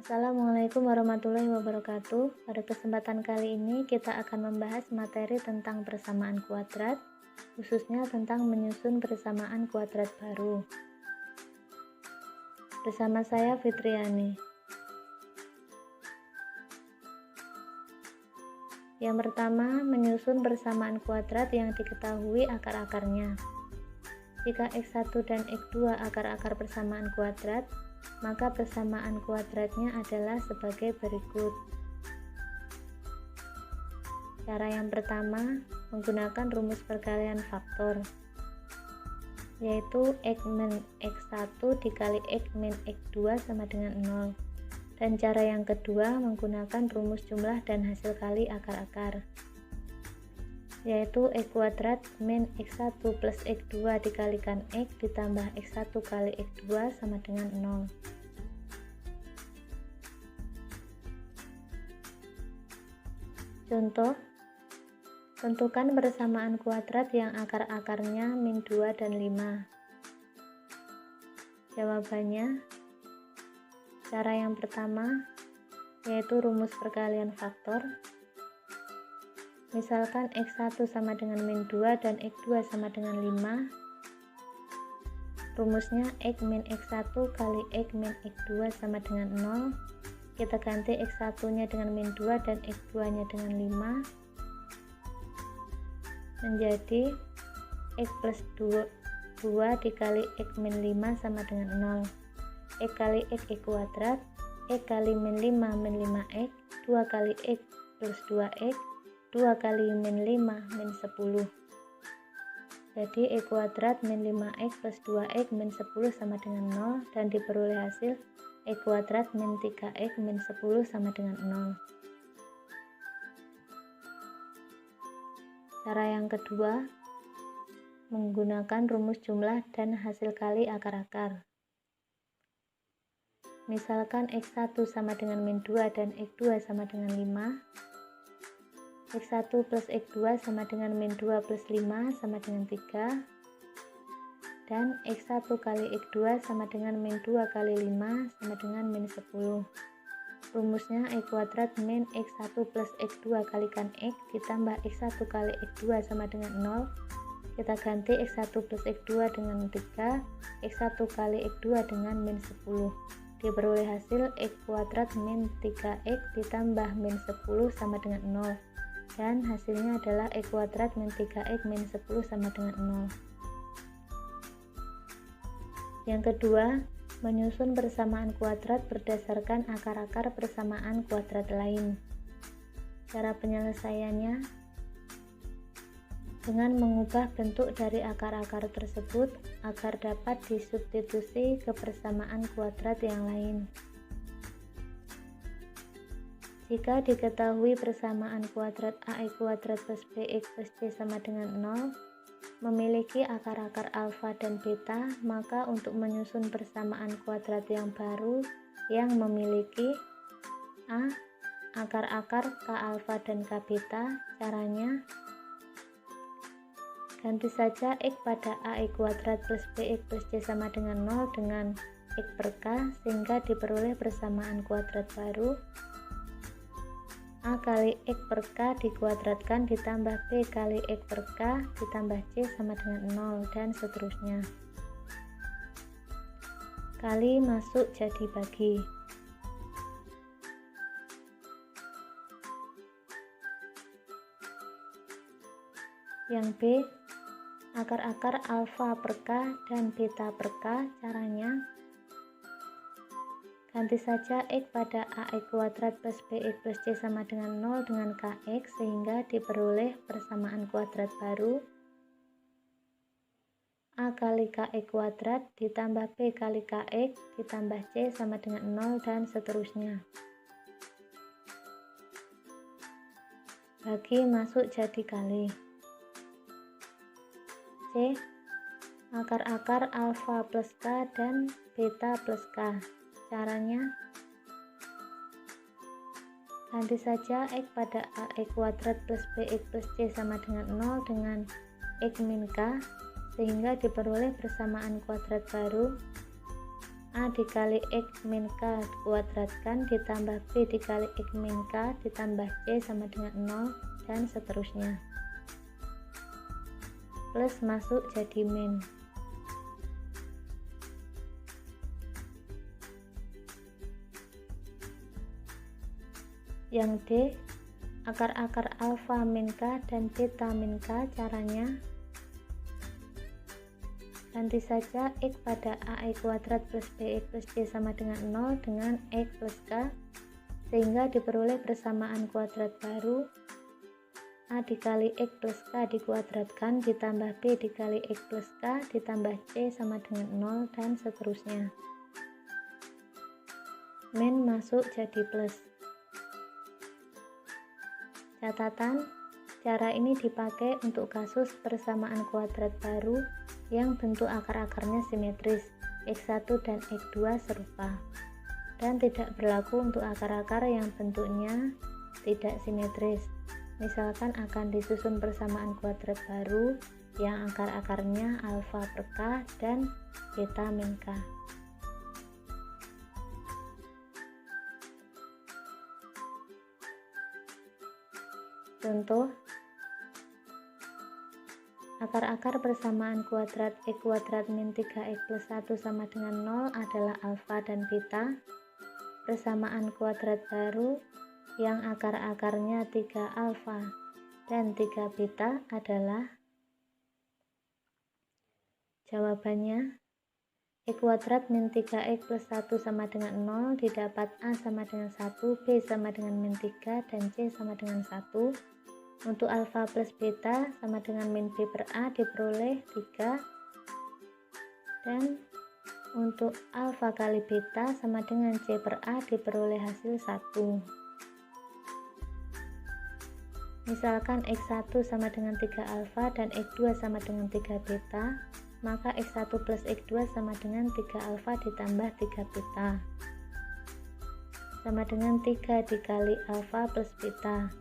Assalamualaikum warahmatullahi wabarakatuh. Pada kesempatan kali ini kita akan membahas materi tentang persamaan kuadrat, khususnya tentang menyusun persamaan kuadrat baru. Bersama saya Fitriani. Yang pertama, menyusun persamaan kuadrat yang diketahui akar-akarnya. Jika X1 dan X2 akar-akar persamaan kuadrat, maka persamaan kuadratnya adalah sebagai berikut. Cara yang pertama, menggunakan rumus perkalian faktor, yaitu X min X1 dikali X min X2 sama dengan 0. Dan cara yang kedua, menggunakan rumus jumlah dan hasil kali akar-akar, yaitu X kuadrat min X1 plus X2 dikalikan X ditambah X1 kali X2 sama dengan 0. Contoh, tentukan persamaan kuadrat yang akar-akarnya min 2 dan 5. Jawabannya, cara yang pertama, yaitu rumus perkalian faktor. Misalkan X1 sama dengan min 2 dan X2 sama dengan 5. Rumusnya X min X1 kali X min X2 sama dengan 0. Kita ganti X1 nya dengan min 2 dan X2 nya dengan 5. Menjadi X plus 2 dikali X min 5 sama dengan 0. X kali X kuadrat, X kali min 5 min 5X, 2 kali X plus 2X, 2 kali min 5 min 10. Jadi X kuadrat min 5X plus 2X min 10 sama dengan 0, dan diperoleh hasil X kuadrat min 3X min 10 sama dengan 0. Cara yang kedua, menggunakan rumus jumlah dan hasil kali akar-akar. Misalkan X1 sama dengan min 2 dan X2 sama dengan 5. X1 plus X2 sama dengan min 2 plus 5 sama dengan 3. Dan X1 kali X2 sama dengan min 2 kali 5 sama dengan min 10. Rumusnya X kuadrat min X1 plus X2 kalikan X ditambah X1 kali X2 sama dengan 0. Kita ganti X1 plus X2 dengan 3, X1 kali X2 dengan min 10. Diperoleh hasil X kuadrat min 3X ditambah min 10 sama dengan 0. Dan hasilnya adalah X kuadrat min 3X min 10 sama dengan 0. Yang kedua, menyusun persamaan kuadrat berdasarkan akar-akar persamaan kuadrat lain. Cara penyelesaiannya dengan mengubah bentuk dari akar-akar tersebut agar dapat disubstitusi ke persamaan kuadrat yang lain. Jika diketahui persamaan kuadrat AX kuadrat plus BX plus C sama dengan 0 memiliki akar-akar alfa dan beta, maka untuk menyusun persamaan kuadrat yang baru yang memiliki A. akar-akar K alfa dan K beta, caranya ganti saja X pada AX kuadrat plus BX plus C sama dengan 0 dengan X per K sehingga diperoleh persamaan kuadrat baru A kali X per K dikuadratkan ditambah B kali X per K ditambah C sama dengan 0, dan seterusnya. Kali masuk jadi bagi. Yang B, akar-akar alfa per K dan beta per K, caranya ganti saja X pada AX kuadrat plus BX plus C sama dengan 0 dengan KX sehingga diperoleh persamaan kuadrat baru A kali KX kuadrat ditambah B kali KX ditambah C sama dengan 0, dan seterusnya. Bagi masuk jadi kali. C, akar-akar alfa plus K dan beta plus K. Caranya ganti saja X pada AX kuadrat plus BX plus C sama dengan 0 dengan X min K sehingga diperoleh persamaan kuadrat baru A dikali X min K dikuadratkan ditambah B dikali X min K ditambah C sama dengan 0 dan seterusnya. Plus masuk jadi min. Yang D, akar-akar alfa min K dan beta min K. Caranya ganti saja X pada AX kuadrat plus BX plus C sama dengan 0 dengan X plus K, sehingga diperoleh persamaan kuadrat baru. A dikali X plus K dikuadratkan ditambah B dikali X plus K ditambah C sama dengan 0 dan seterusnya. Min masuk jadi plus. Catatan, cara ini dipakai untuk kasus persamaan kuadrat baru yang bentuk akar-akarnya simetris, X1 dan X2 serupa, dan tidak berlaku untuk akar-akar yang bentuknya tidak simetris. Misalkan akan disusun persamaan kuadrat baru yang akar-akarnya alfa per K dan beta min K. Contoh, akar-akar persamaan kuadrat X kuadrat min 3X plus 1 sama dengan 0 adalah alfa dan beta. Persamaan kuadrat baru yang akar-akarnya 3 alfa dan 3 beta adalah, jawabannya X kuadrat min 3X plus 1 sama dengan 0 didapat A sama dengan 1, B sama dengan min 3, dan C sama dengan 1. Untuk alfa plus beta sama dengan min B per A diperoleh 3, dan untuk alfa kali beta sama dengan C per A diperoleh hasil 1. Misalkan X1 sama dengan 3 alfa dan X2 sama dengan 3 beta, maka X1 plus X2 sama dengan 3 alfa ditambah 3 beta sama dengan 3 dikali alfa plus beta.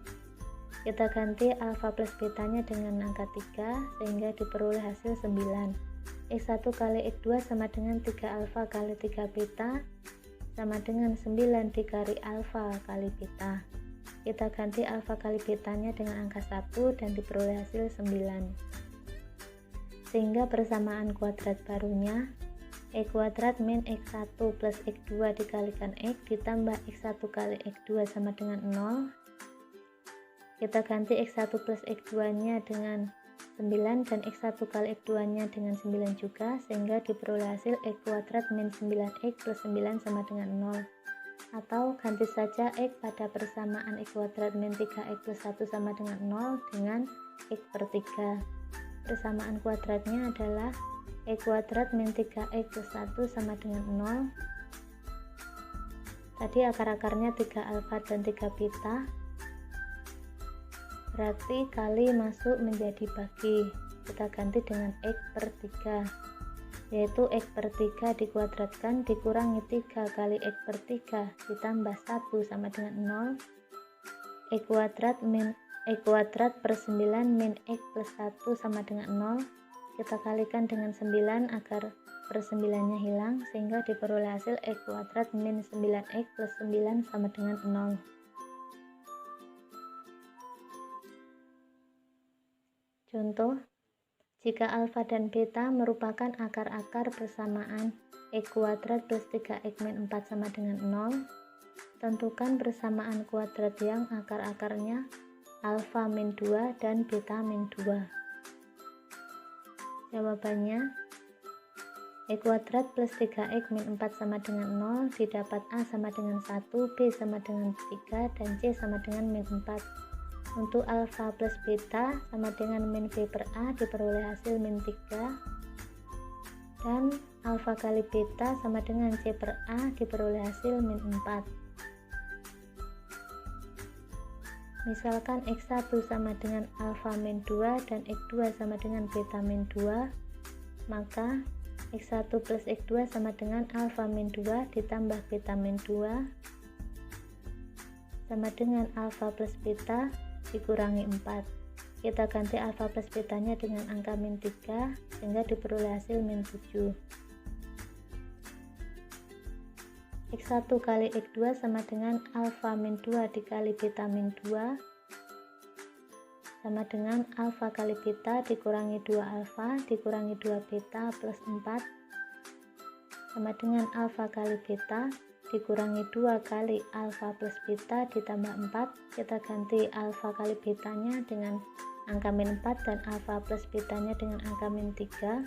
Kita ganti alfa plus betanya dengan angka 3 sehingga diperoleh hasil 9. X1 kali X2 sama dengan 3 alfa kali 3 beta sama dengan 9 dikali alfa kali beta. Kita ganti alfa kali betanya dengan angka 1 dan diperoleh hasil 9. Sehingga persamaan kuadrat barunya X kuadrat min X1 plus X2 dikalikan X ditambah X1 kali X2 sama dengan 0. Kita ganti X1 plus X2 nya dengan 9 dan X1 kali X2 nya dengan 9 juga, sehingga diperoleh hasil X kuadrat min 9X plus 9 sama dengan 0. Atau ganti saja X pada persamaan X kuadrat min 3X plus 1 sama dengan 0 dengan X per 3. Persamaan kuadratnya adalah X kuadrat min 3X plus 1 sama dengan 0. Tadi akar-akarnya 3 alfa dan 3 beta, berarti kali masuk menjadi bagi. Kita ganti dengan X per 3, yaitu X per 3 dikuadratkan dikurangi 3 kali X per 3 ditambah 1 sama dengan 0. X kuadrat per 9 min X plus 1 sama dengan 0. Kita kalikan dengan 9 agar per 9 nya hilang, sehingga diperoleh hasil X kuadrat min 9X plus 9 sama dengan 0. Contoh, jika alfa dan beta merupakan akar-akar persamaan X kuadrat plus 3X min 4 sama dengan 0, tentukan persamaan kuadrat yang akar-akarnya alfa min 2 dan beta min 2. Jawabannya, X kuadrat plus 3X min 4 sama dengan 0 didapat A sama dengan 1, B sama dengan 3, dan C sama dengan min 4. Untuk alfa plus beta sama dengan min B per A diperoleh hasil min 3, dan alfa kali beta sama dengan C per A diperoleh hasil min 4. Misalkan X1 sama dengan alfa min 2 dan X2 sama dengan beta min 2, maka X1 plus X2 sama dengan alfa min 2 ditambah beta min 2 sama dengan alfa plus beta dikurangi 4. Kita ganti alfa plus betanya dengan angka min 3 sehingga diperoleh hasil min 7. X1 kali X2 sama dengan alfa min 2 dikali beta min 2 sama dengan alfa kali beta dikurangi 2 alfa dikurangi 2 beta plus 4 sama dengan alfa kali beta dikurangi 2 kali alfa plus beta ditambah 4. Kita ganti alfa kali betanya dengan angka min 4 dan alfa plus betanya dengan angka min 3,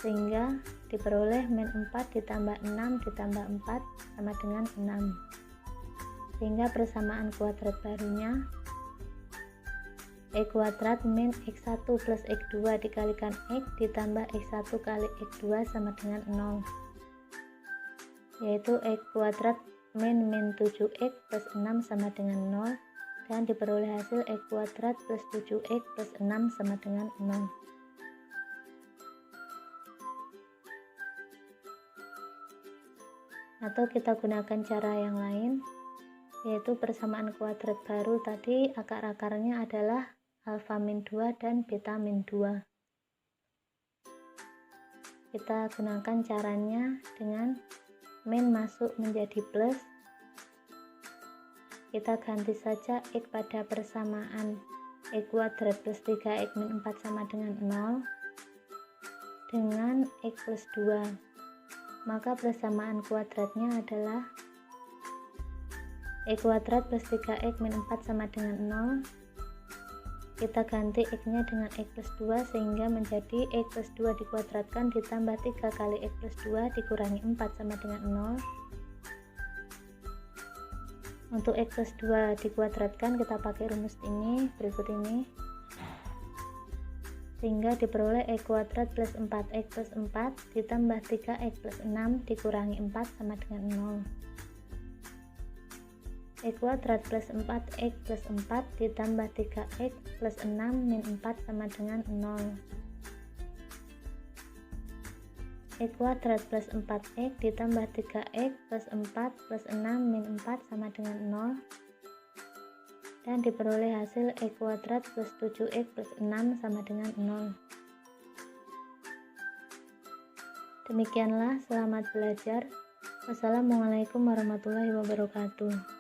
sehingga diperoleh min 4 ditambah 6 ditambah 4 sama dengan 6. Sehingga persamaan kuadrat barunya X kuadrat min X1 plus X2 dikalikan X ditambah X1 kali X2 sama dengan 0, yaitu X kuadrat min 7X plus 6 sama dengan 0, dan diperoleh hasil X kuadrat plus 7X plus 6 sama dengan 0. Atau kita gunakan cara yang lain, yaitu persamaan kuadrat baru tadi akar-akarnya adalah alfa min 2 dan beta min 2. Kita gunakan caranya dengan min masuk menjadi plus. Kita ganti saja X pada persamaan X kuadrat plus 3X min 4 sama dengan 0 dengan X plus 2. Maka persamaan kuadratnya adalah X kuadrat plus 3X min 4 sama dengan 0. Kita ganti X-nya dengan X plus 2 sehingga menjadi X plus 2 dikuadratkan ditambah 3 kali X plus 2 dikurangi 4 sama dengan 0. Untuk X plus 2 dikuadratkan kita pakai rumus ini berikut ini, sehingga diperoleh X kuadrat plus 4X plus 4 ditambah 3X plus 6 dikurangi 4 sama dengan 0. X kuadrat plus 4X plus 4 ditambah 3X plus 6 min 4 sama dengan 0. X kuadrat plus 4X ditambah 3X plus 4 plus 6 min 4 sama dengan 0, dan diperoleh hasil X kuadrat plus 7X plus 6 sama dengan 0. Demikianlah, selamat belajar. Wassalamualaikum warahmatullahi wabarakatuh.